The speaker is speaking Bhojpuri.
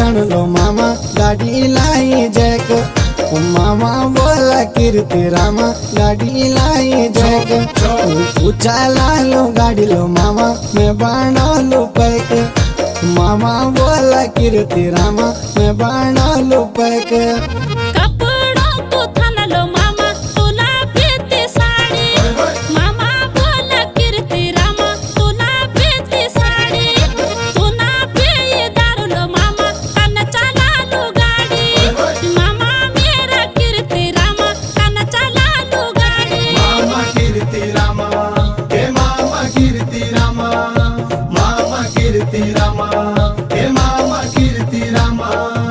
लो मामा गाडी लाई जैक मामा बोला कीर्ति रामा गाडी लाई जैक उचाला लो गाडी लो मामा मैं बाणा लो पैक मामा बोला कीर्ति रामा मैं बाणा लो पैक कीर्ति रामा हे मामा कीर्ति रामा।